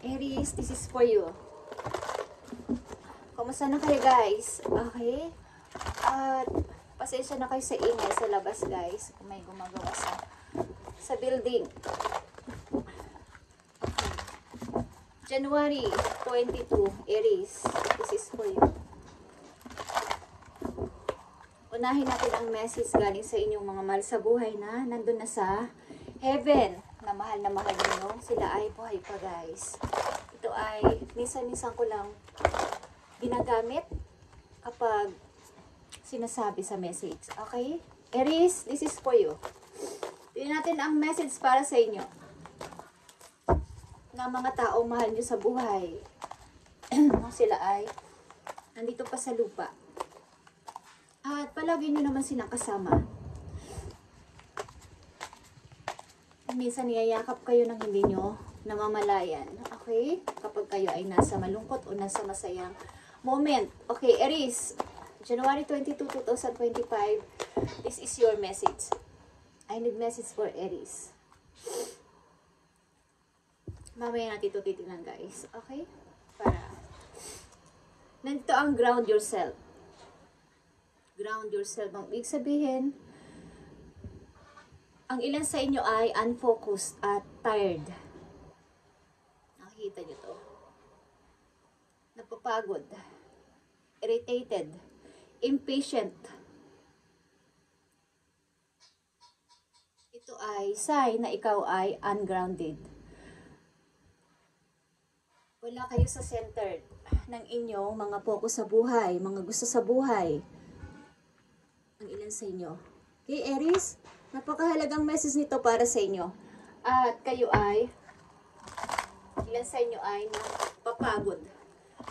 Aries, this is for you. Kumusta na kayo guys? Okay? At pasensya na kayo sa ingay sa labas guys. Kung may gumagawa sa building. January 22, Aries, this is for you. Unahin natin ang message galing sa inyong mga mahal sa buhay na nandun na sa heaven. Na mahal nyo. Sila ay buhay pa guys. Ito ay minsan-minsan ko lang ginagamit kapag sinasabi sa message. Okay? Aries, this is for you. Tingnan natin ang message para sa inyo. Na mga taong mahal nyo sa buhay. Sila ay nandito pa sa lupa. At palagi nyo naman sinakasama. Minsan niyayakap kayo ng hindi nyo namamalayan. Okay? Kapag kayo ay nasa malungkot o nasa masayang moment. Okay, Aries. January 22, 2025. This is your message. I need message for Aries. Mamaya natin ito titignan guys. Okay? Para. Nandito ang ground yourself. Ground yourself. Ang ibig sabihin, ang ilan sa inyo ay unfocused at tired. Nakikita nyo to. Napapagod. Irritated. Impatient. Ito ay sign na ikaw ay ungrounded. Wala kayo sa center ng inyong mga focus sa buhay, mga gusto sa buhay. Ang ilan sa inyo. Okay, Aries? Napakahalagang message nito para sa inyo. At kayo ay, ilan sa inyo ay napapagod.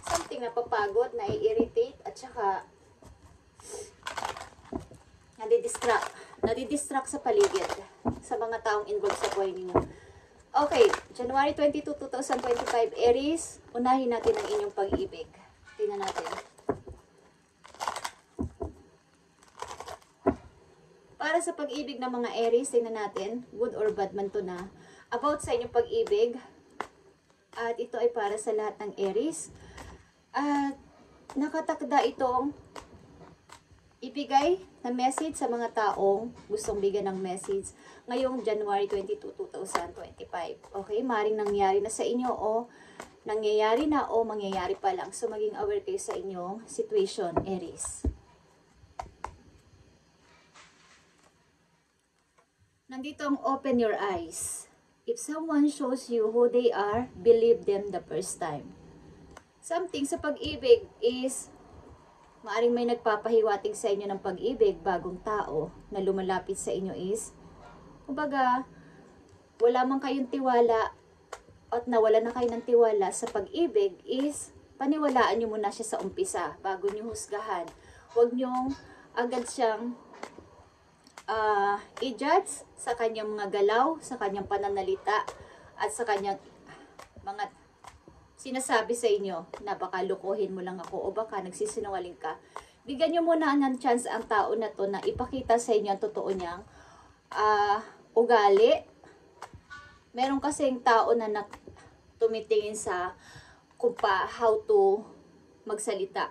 Something napapagod, nai-irritate, at saka nadidistract sa paligid sa mga taong involved sa buhay ninyo. Okay, January 22, 2025, Aries, unahin natin ang inyong pag-ibig. Tingnan natin. Para sa pag-ibig ng mga Aries, tingnan natin, good or bad man to na, about sa inyong pag-ibig. At ito ay para sa lahat ng Aries. At nakatakda itong ibigay na message sa mga taong gustong bigyan ng message ngayong January 22, 2025. Okay, maring nangyari na sa inyo o nangyayari na o mangyayari pa lang. So, maging aware kayo sa inyong situation, Aries. Nandito ang open your eyes. If someone shows you who they are, believe them the first time. Something sa pag-ibig is maaring may nagpapahiwatig sa inyo ng pag-ibig, bagong tao na lumalapit sa inyo is, kumbaga, wala man kayong tiwala at nawala na kayo ng tiwala sa pag-ibig is, paniwalaan nyo muna siya sa umpisa bago nyo husgahan. Huwag nyo agad siyang i-judge sa kanyang mga galaw, sa kanyang pananalita, at sa kanyang mga sinasabi sa inyo na baka lukuhin mo lang ako o baka nagsisinungaling ka. Bigyan nyo muna ng chance ang tao na to na ipakita sa inyo ang totoo niyang ugali. Meron kasing tao na tumitingin sa how to magsalita.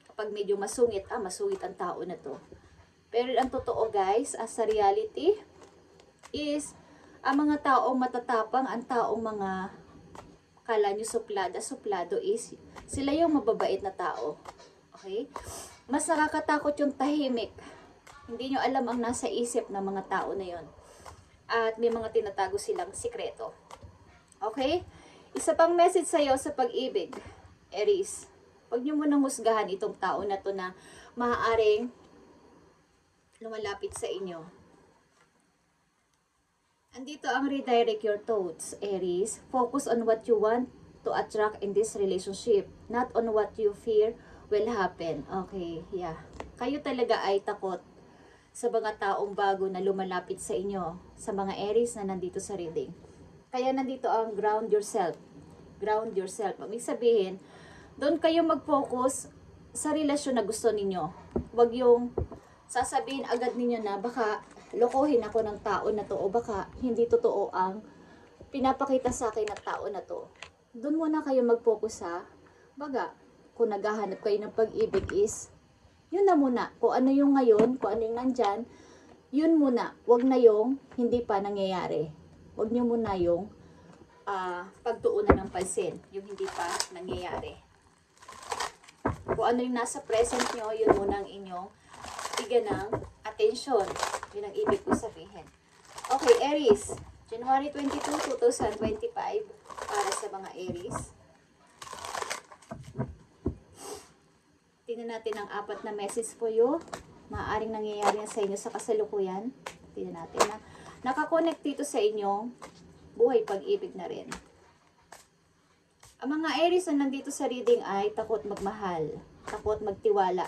Kapag medyo masungit, masungit ang tao na to. Pero ang totoo guys, as sa reality, is ang mga taong matatapang, ang taong mga kala nyo suplado is sila yung mababait na tao. Okay? Mas nakakatakot yung tahimik. Hindi nyo alam ang nasa isip ng mga tao na yon. At may mga tinatago silang sikreto. Okay? Isa pang message sa'yo sa pag-ibig, Aries. Huwag nyo munang husgahan itong tao na to na maaaring lumalapit sa inyo. Andito ang redirect your thoughts, Aries. Focus on what you want to attract in this relationship, not on what you fear will happen. Okay, yeah. Kayo talaga ay takot sa mga taong bago na lumalapit sa inyo, sa mga Aries na nandito sa reading. Kaya nandito ang ground yourself. Ground yourself. Ibig sabihin, doon kayo mag-focus sa relasyon na gusto ninyo. Huwag yung sasabihin agad ninyo na baka lokohin ako ng tao na to o baka hindi totoo ang pinapakita sa akin ng tao na to. doon muna kayo mag-focus sa, baga, kung naghahanap kayo ng pag-ibig is, yun na muna. Kung ano yung ngayon, kung ano yung nandyan, yun muna. Huwag na yung hindi pa nangyayari. Huwag nyo muna yung pagtuunan ng pansin, yung hindi pa nangyayari. Kung ano yung nasa present nyo, yun muna ang inyong bigyan ng atensyon. Yun ang ibig ko sabihin. Okay, Aries. January 22, 2025 para sa mga Aries. Tingnan natin ang 4 na message po yun. Maaaring nangyayari sa inyo sa kasalukuyan. Tingnan natin na nakakonect dito sa inyong buhay pag-ibig na rin. Ang mga Aries na nandito sa reading ay takot magmahal, takot magtiwala,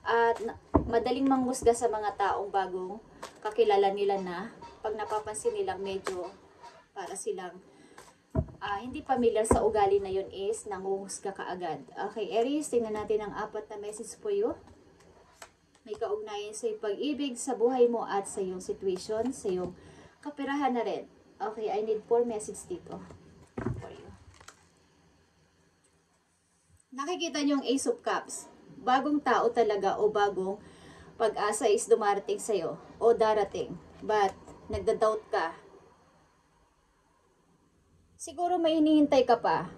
at madaling mangmusga sa mga taong bagong kakilala nila na pag napapansin nilang medyo para silang hindi familiar sa ugali na yun is nanguhusga ka agad. Okay, Aries, tingnan natin ang 4 na message po yun. May kaugnayan sa iyong pag-ibig, sa buhay mo at sa iyong situation, sa iyong kapirahan na rin. Okay, I need 4 message dito for you. Nakikita niyo yung Ace of Cups. Bagong tao talaga o bagong pag-asa is dumarating sa'yo o darating. But, nagda-doubt ka. Siguro may hinihintay ka pa.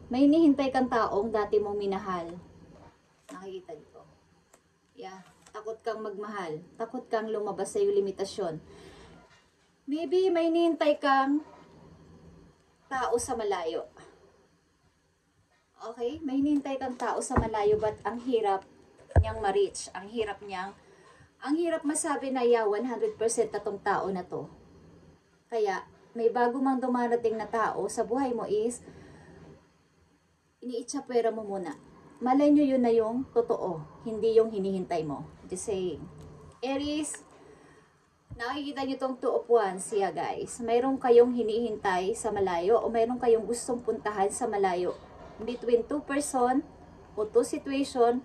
May hinihintay kang taong dati mong minahal. Nakikita niyo. Yeah. Takot kang magmahal. Takot kang lumabas sa iyong limitasyon. Maybe may hinihintay kang tao sa malayo. Okay? May hinihintay kang tao sa malayo but ang hirap niyang ma-reach. Ang hirap masabi na 100% na tong tao na to. Kaya, may bago mang dumarating na tao sa buhay mo is iniitsapwera mo muna. Malay nyo yun na yung totoo, hindi yung hinihintay mo. Just saying. Aries, nakikita nyo tong 2 of Wands siya guys. Mayroon kayong hinihintay sa malayo o mayroon kayong gustong puntahan sa malayo. Between 2 person o 2 situation,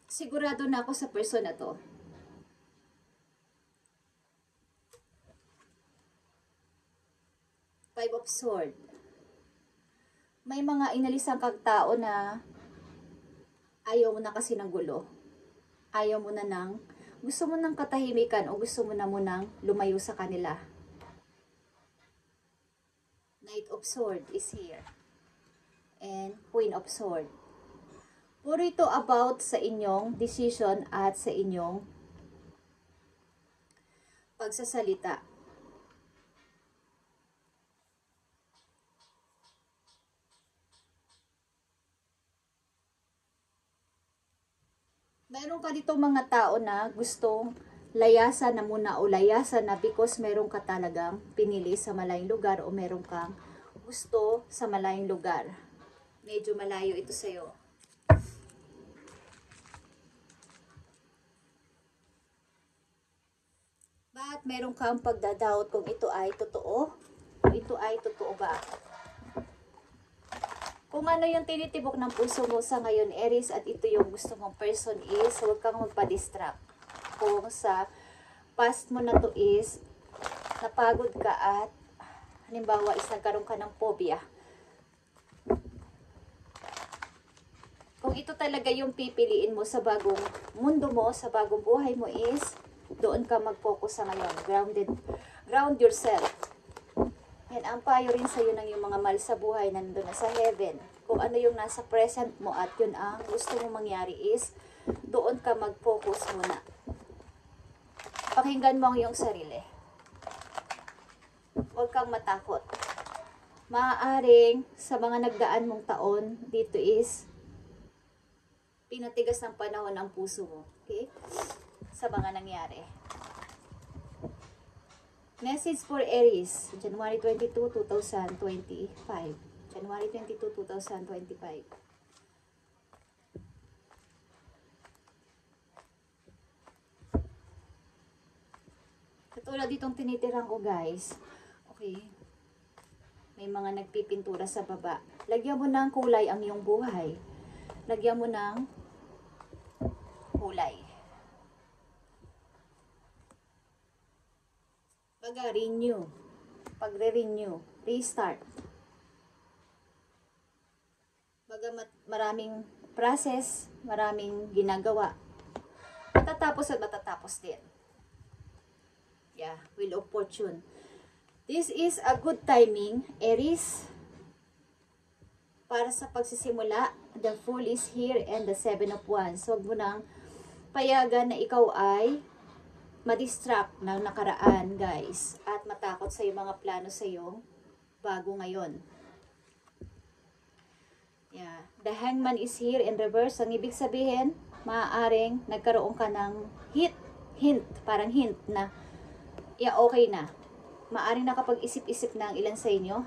sigurado na ako sa person na to. Five of Swords. May mga inalisan kang tao na ayaw mo na kasi ng gulo. Ayaw mo na gusto mo ng katahimikan o gusto mo na munang lumayo sa kanila. Knight of Swords is here. And Queen of Swords. Puro ito about sa inyong decision at sa inyong pagsasalita. Meron ka dito mga tao na gustong layasan na muna o layasan na because meron ka talagang pinili sa malayong lugar o meron kang gusto sa malayong lugar. Medyo malayo ito sa'yo. But meron kang pagdadoubt kung ito ay totoo. Kung ito ay totoo ba? Kung ano yung tinitibok ng puso mo sa ngayon, Aries, at ito yung gusto mong person is, huwag kang magpa-distract. Kung sa past mo na to is, napagod ka at, halimbawa is nagkaroon ka ng phobia. Kung ito talaga yung pipiliin mo sa bagong mundo mo, sa bagong buhay mo is, doon ka mag-focus sa ngayon. Ground yourself. Yan, ang payo rin sa'yo ng yung mga mahal sa buhay nandun na sa heaven. Kung ano yung nasa present mo at yun ang gusto mo mangyari is, doon ka mag-focus muna. Pakinggan mo ang iyong sarili. Huwag kang matakot. Maaaring sa mga nagdaan mong taon, dito is, pinatigas ng panahon ang puso mo. Okay? Sa mga nangyari. Message for Aries, January 22, 2025. January 22, 2025. Katulad ditong tinitirang ko guys. Okay. May mga nagpipintura sa baba. Lagyan mo ng kulay ang iyong buhay. Lagyan mo ng kulay. Renew. Pagre-renew. Restart. Bagamat maraming process, maraming ginagawa, matatapos at matatapos din. Yeah, Wheel of Fortune. This is a good timing, Aries, para sa pagsisimula. The Fool is here and the Seven of Wands. So, huwag mo nang payagan na ikaw ay madistract ng nakaraan, guys, at matakot sa iyong mga plano sa iyong bago ngayon. Yeah. The Hangman is here in reverse. Ang ibig sabihin, maaaring nagkaroon ka ng hint, parang hint na, yeah, okay na. Maaaring nakapag-isip-isip na ang ilan sa inyo.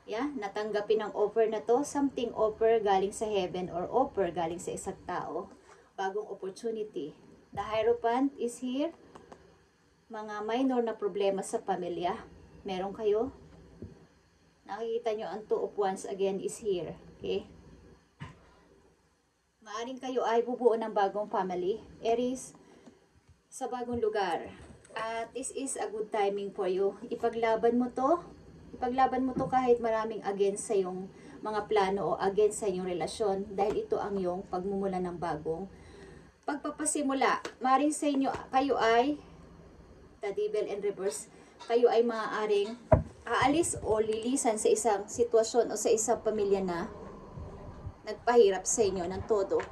Yeah, natanggapin ang offer na to. Something offer galing sa heaven or offer galing sa isang tao. Bagong opportunity. The Hierophant is here. Mga minor na problema sa pamilya. Meron kayo. Nakikita nyo ang Two of Wands again is here. Okay? Maaring kayo ay bubuo ng bagong family. Aries, sa bagong lugar. At this is a good timing for you. Ipaglaban mo to. Ipaglaban mo to kahit maraming against sa iyong mga plano o against sa iyong relasyon. Dahil ito ang iyong pagmumula ng bagong pagpapasimula. Maaring sa inyo, kayo ay the Devil in reverse. Kayo ay maaaring aalis o lilisan sa isang sitwasyon o sa isang pamilya na nagpahirap sa inyo ng todo.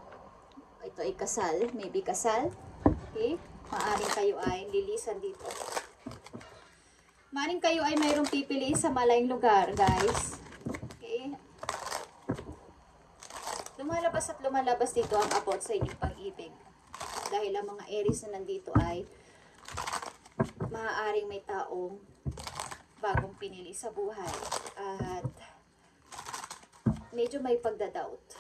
Ito ay kasal, maybe kasal. Okay? Maaring kayo ay lilisan dito. Maaring kayo ay mayroong pipiliin sa malayong lugar, guys. Okay? Lumalabas dito ang about sa inyong pag-ibig. Dahil ang mga Aries na nandito ay maaaring may taong bagong pinili sa buhay. At medyo may pagdadoubt.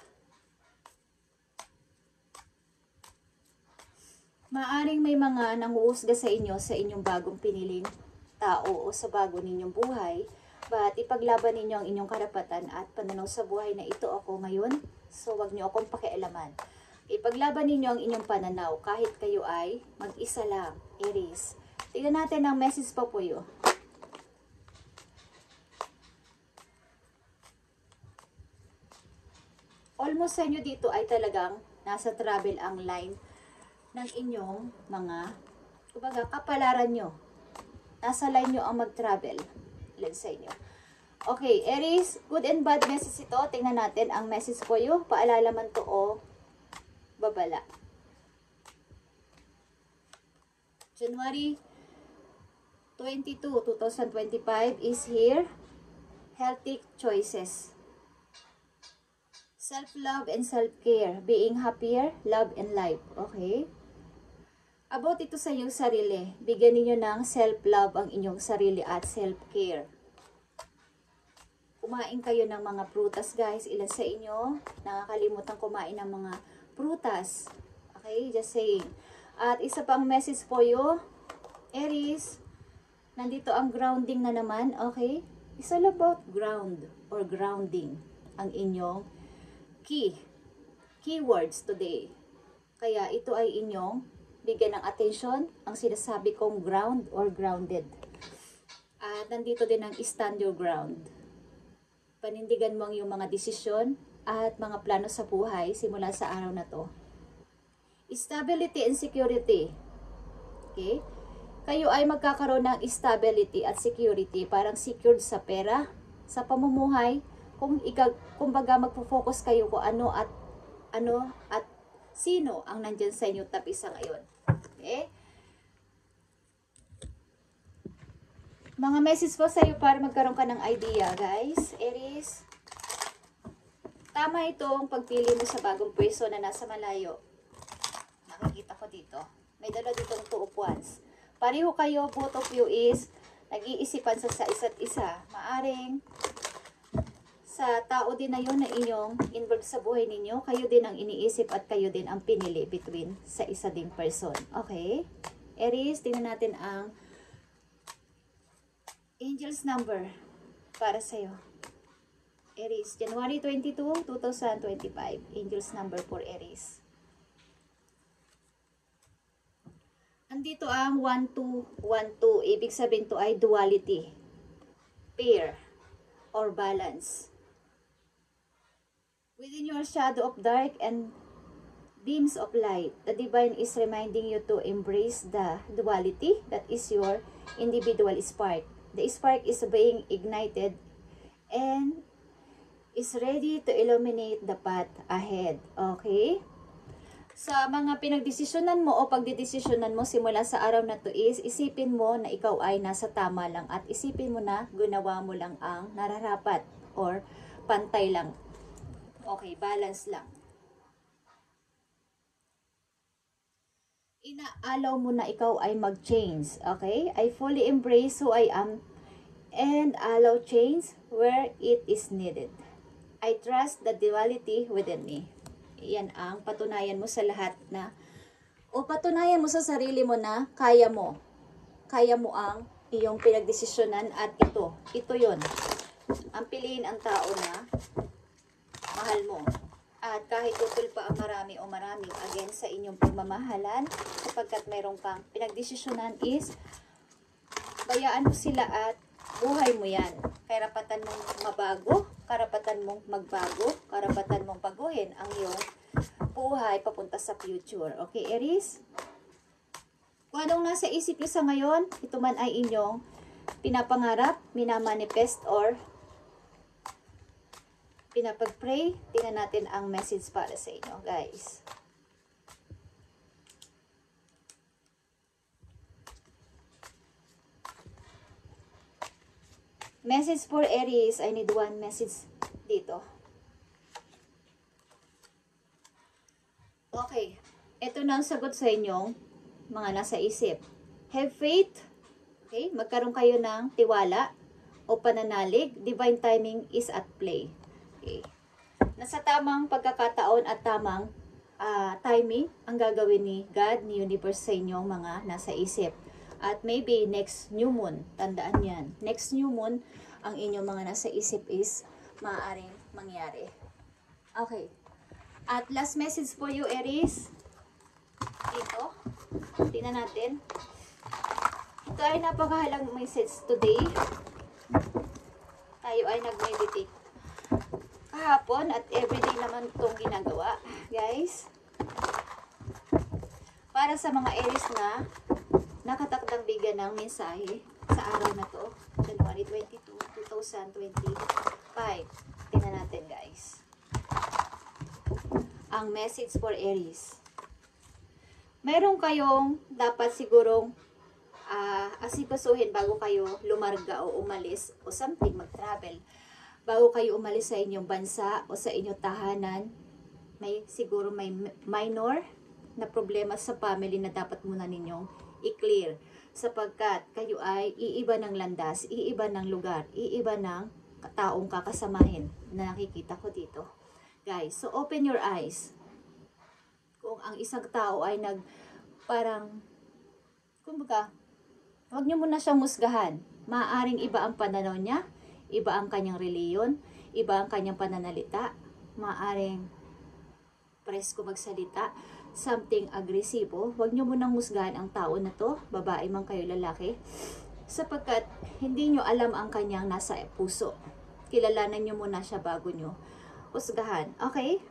Maaring may mga nanguusga sa inyo sa inyong bagong piniling tao o sa bago ninyong buhay. But ipaglaban ninyo ang inyong karapatan at pananaw sa buhay na ito ako ngayon. So wag niyo akong pakialaman. Ipaglaban ninyo ang inyong pananaw kahit kayo ay mag-isa lang, Aries. Tingnan natin ang message pa po yun. Almost sa inyo dito ay talagang nasa travel ang line ng inyong mga, kumbaga, kapalaran nyo. Nasa line nyo ang mag-travel. Ilan sa inyo. Okay, Aries, good and bad message ito. Tingnan natin ang message po yun. Paalala man to o babala. January 22, 2025 is here. Healthy choices. Self-love and self-care. Being happier, love and life. Okay? About ito sa inyong sarili. Bigyan niyo ng self-love ang inyong sarili at self-care. Kumain kayo ng mga prutas, guys. Ilan sa inyo nakakalimutan kumain ng mga prutas. Okay? Just saying. At isa pang message po you, Aries. Nandito ang grounding na naman. Okay? It's all about ground or grounding ang inyong keywords today. Kaya ito ay inyong bigyan ng attention ang sinasabi kong ground or grounded. At nandito din ang stand your ground. Panindigan mo ang iyong mga desisyon at mga plano sa buhay simula sa araw na to. Stability and security. Okay? Kayo ay magkakaroon ng stability at security, parang secured sa pera, sa pamumuhay. Kumbaga magpo-focus kayo kung ano at sino ang nandyan sa inyo tabi sa ngayon. Okay? Mga message po sa iyo para magkaroon ka ng idea, guys. Aries, tama itong pagpili mo sa bagong pwesto na nasa malayo. Nakikita ko dito. May dala ditong Two of Wands. Pareho kayo, both of you is nag-iisipan sa isa't isa. Maaring sa tao din na yun na inyong involved sa buhay ninyo, kayo din ang iniisip at kayo din ang pinili between sa isa ding person. Okay? Aries, tingnan natin ang Angel's number para sa'yo. Aries, January 22, 2025. Angel's number for Aries. Andito ang 1212. Ibig sabihin to ay duality. Pair or balance. Within your shadow of dark and beams of light, the divine is reminding you to embrace the duality that is your individual spark. The spark is being ignited and is ready to illuminate the path ahead. Okay? Sa mga pinagdesisyonan mo o pagdidesisyonan mo simula sa araw na to is isipin mo na ikaw ay nasa tama lang at isipin mo na ginawa mo lang ang nararapat or pantay lang. Okay, balance lang. Inaalaw mo na ikaw ay mag-change. Okay? I fully embrace who I am and allow change where it is needed. I trust the duality within me. Yan ang patunayan mo sa lahat na, o patunayan mo sa sarili mo na kaya mo. Kaya mo ang iyong pinagdesisyonan at ito yon. Ang piliin ang tao na mahal mo. At kahit tutol pa ang marami o maraming against sa inyong pagmamahalan, sapagkat mayroon kang pinagdesisyonan is, bayaan mo sila at buhay mo yan. Karapatan mong mabago, karapatan mong magbago, karapatan mong baguhin ang iyong buhay papunta sa future. Okay, Aries? Kung anong nasa isip niyo sa ngayon, ito man ay inyong pinapangarap, minamanifest, or pinapag-pray. Tingnan natin ang message para sa inyo, guys. Message for Aries. I need one message dito. Okay. Ito na ang sagot sa inyong mga nasa isip. Have faith. Okay. Magkaroon kayo ng tiwala o pananalig. Divine timing is at play. Okay. Nasa tamang pagkakataon at tamang timing ang gagawin ni God, ni Universe sa inyong mga nasa isip. At maybe next new moon, tandaan yan. Next new moon, ang inyong mga nasa isip is maaaring mangyari. Okay. At last message for you, Aries. Ito. Tingnan natin. Ito ay napakahalang message today. Tayo ay nag-meditate kahapon at everyday naman itong ginagawa. Guys. Para sa mga Aries na nakatakdang bigyan ng mensahe sa araw na to, January 22, 2025. Tingnan natin, guys. Ang message for Aries. Meron kayong dapat sigurong asikasuhin bago kayo lumarga o umalis o something, mag-travel. Bago kayo umalis sa inyong bansa o sa inyong tahanan, may minor na problema sa family na dapat muna ninyong i-clear, sapagkat kayo ay iiba ng landas, iiba ng lugar, iiba ng taong kakasamahin na nakikita ko dito. Guys, so open your eyes. Kung ang isang tao ay kumbaga, huwag nyo muna siyang musgahan. Maaaring iba ang pananaw niya, iba ang kanyang reliyon, iba ang kanyang pananalita, maaaring presko magsalita, something agresibo. Huwag nyo munang musgahan ang tao na to, babae man kayo, lalaki, sapagkat hindi nyo alam ang kanyang nasa puso. Kilalanan nyo muna siya bago nyo husgahan. Okay?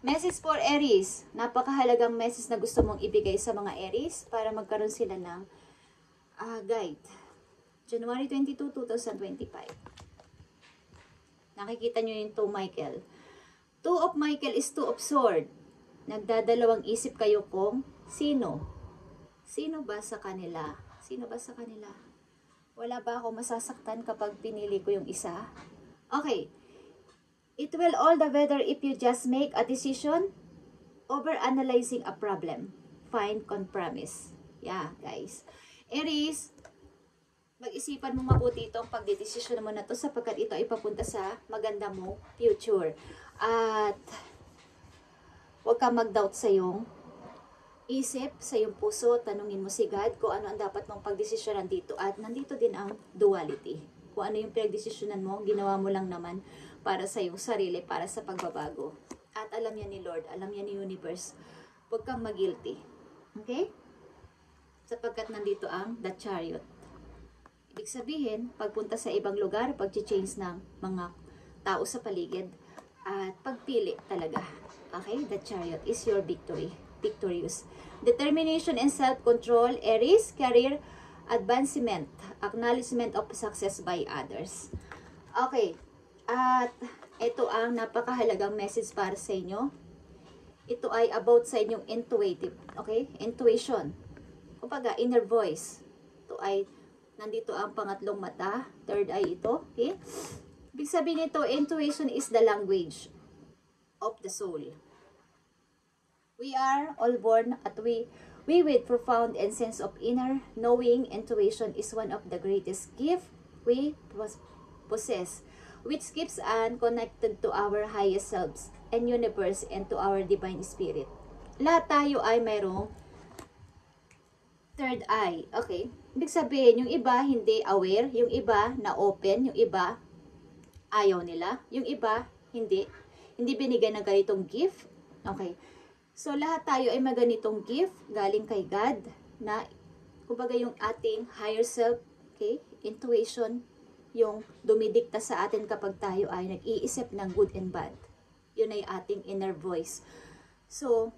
Message for Aries. Napakahalagang message na gusto mong ibigay sa mga Aries para magkaroon sila ng guide. January 22, 2025. Nakikita nyo yung 2 Michael. 2 of Michael is 2 of sword. Nagdadalawang isip kayo kung sino. Sino ba sa kanila? Sino ba sa kanila? Wala ba ako masasaktan kapag pinili ko yung isa? Okay. It will all the better if you just make a decision over analyzing a problem. Find compromise. Yeah, guys. Aries, mag-isipan mo mabuti itong pagdidesisyon mo na to sapagkat ito ay papunta sa maganda mo future. At huwag kang mag-doubt sa iyong isip, sa iyong puso. Tanungin mo si God kung ano ang dapat mong pagdesisyonan dito. At nandito din ang duality. Kung ano yung pinagdesisyonan mo, ginawa mo lang naman para sa iyong sarili, para sa pagbabago. At alam yan ni Lord, alam yan ni Universe. Huwag kang mag-guilty. Okay? Sapagkat nandito ang The Chariot. Ibig sabihin, pagpunta sa ibang lugar, pag-change ng mga tao sa paligid, at pagpili talaga. Okay? The Chariot is your victory. Victorious. Determination and self-control, Aries, career advancement, acknowledgement of success by others. Okay. At ito ang napakahalagang message para sa inyo. Ito ay about sa inyong intuitive. Okay? Intuition. Kumbaga, inner voice. Ito ay, nandito ang pangatlong mata. Third eye ito. Okay? Ibig sabihin nito, intuition is the language of the soul. We are all born at we with profound and sense of inner knowing. Intuition is one of the greatest gift we possess, which keeps us connected to our highest selves and universe and to our divine spirit. Lahat tayo ay mayroong third eye. Okay? Ibig sabihin, yung iba hindi aware, yung iba na open, yung iba ayaw nila, yung iba hindi binigyan ng ganitong gift. Okay? So, lahat tayo ay maganitong gift galing kay God na, kumbaga yung ating higher self, okay, intuition, yung dumidikta sa atin kapag tayo ay nag-iisip ng good and bad. Yun ay ating inner voice. So,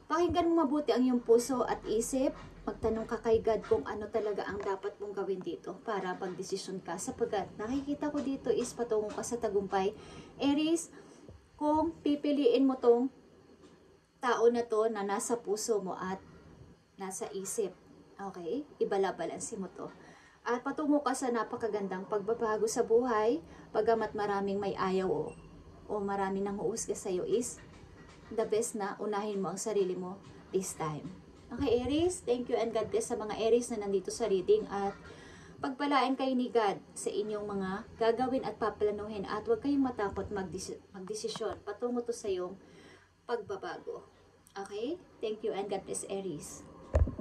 pakinggan mo mabuti ang iyong puso at isip. Magtanong ka kay God kung ano talaga ang dapat mong gawin dito para pagdesisyon ka. Sapagkat nakikita ko dito is patungo ka sa tagumpay. Aries, kung pipiliin mo tong tao na to na nasa puso mo at nasa isip. Okay? Ibalabalansin mo to. At patungo ka sa napakagandang pagbabago sa buhay, pagamat maraming may ayaw o maraming nang uusga sa'yo is the best na unahin mo ang sarili mo this time. Okay, Aries? Thank you and God bless sa mga Aries na nandito sa reading at pagpalain kayo ni God sa inyong mga gagawin at paplanuhin at huwag kayong matakot magdesisyon patungo to sa iyong pagbabago. Okay? Thank you and God bless, Aries.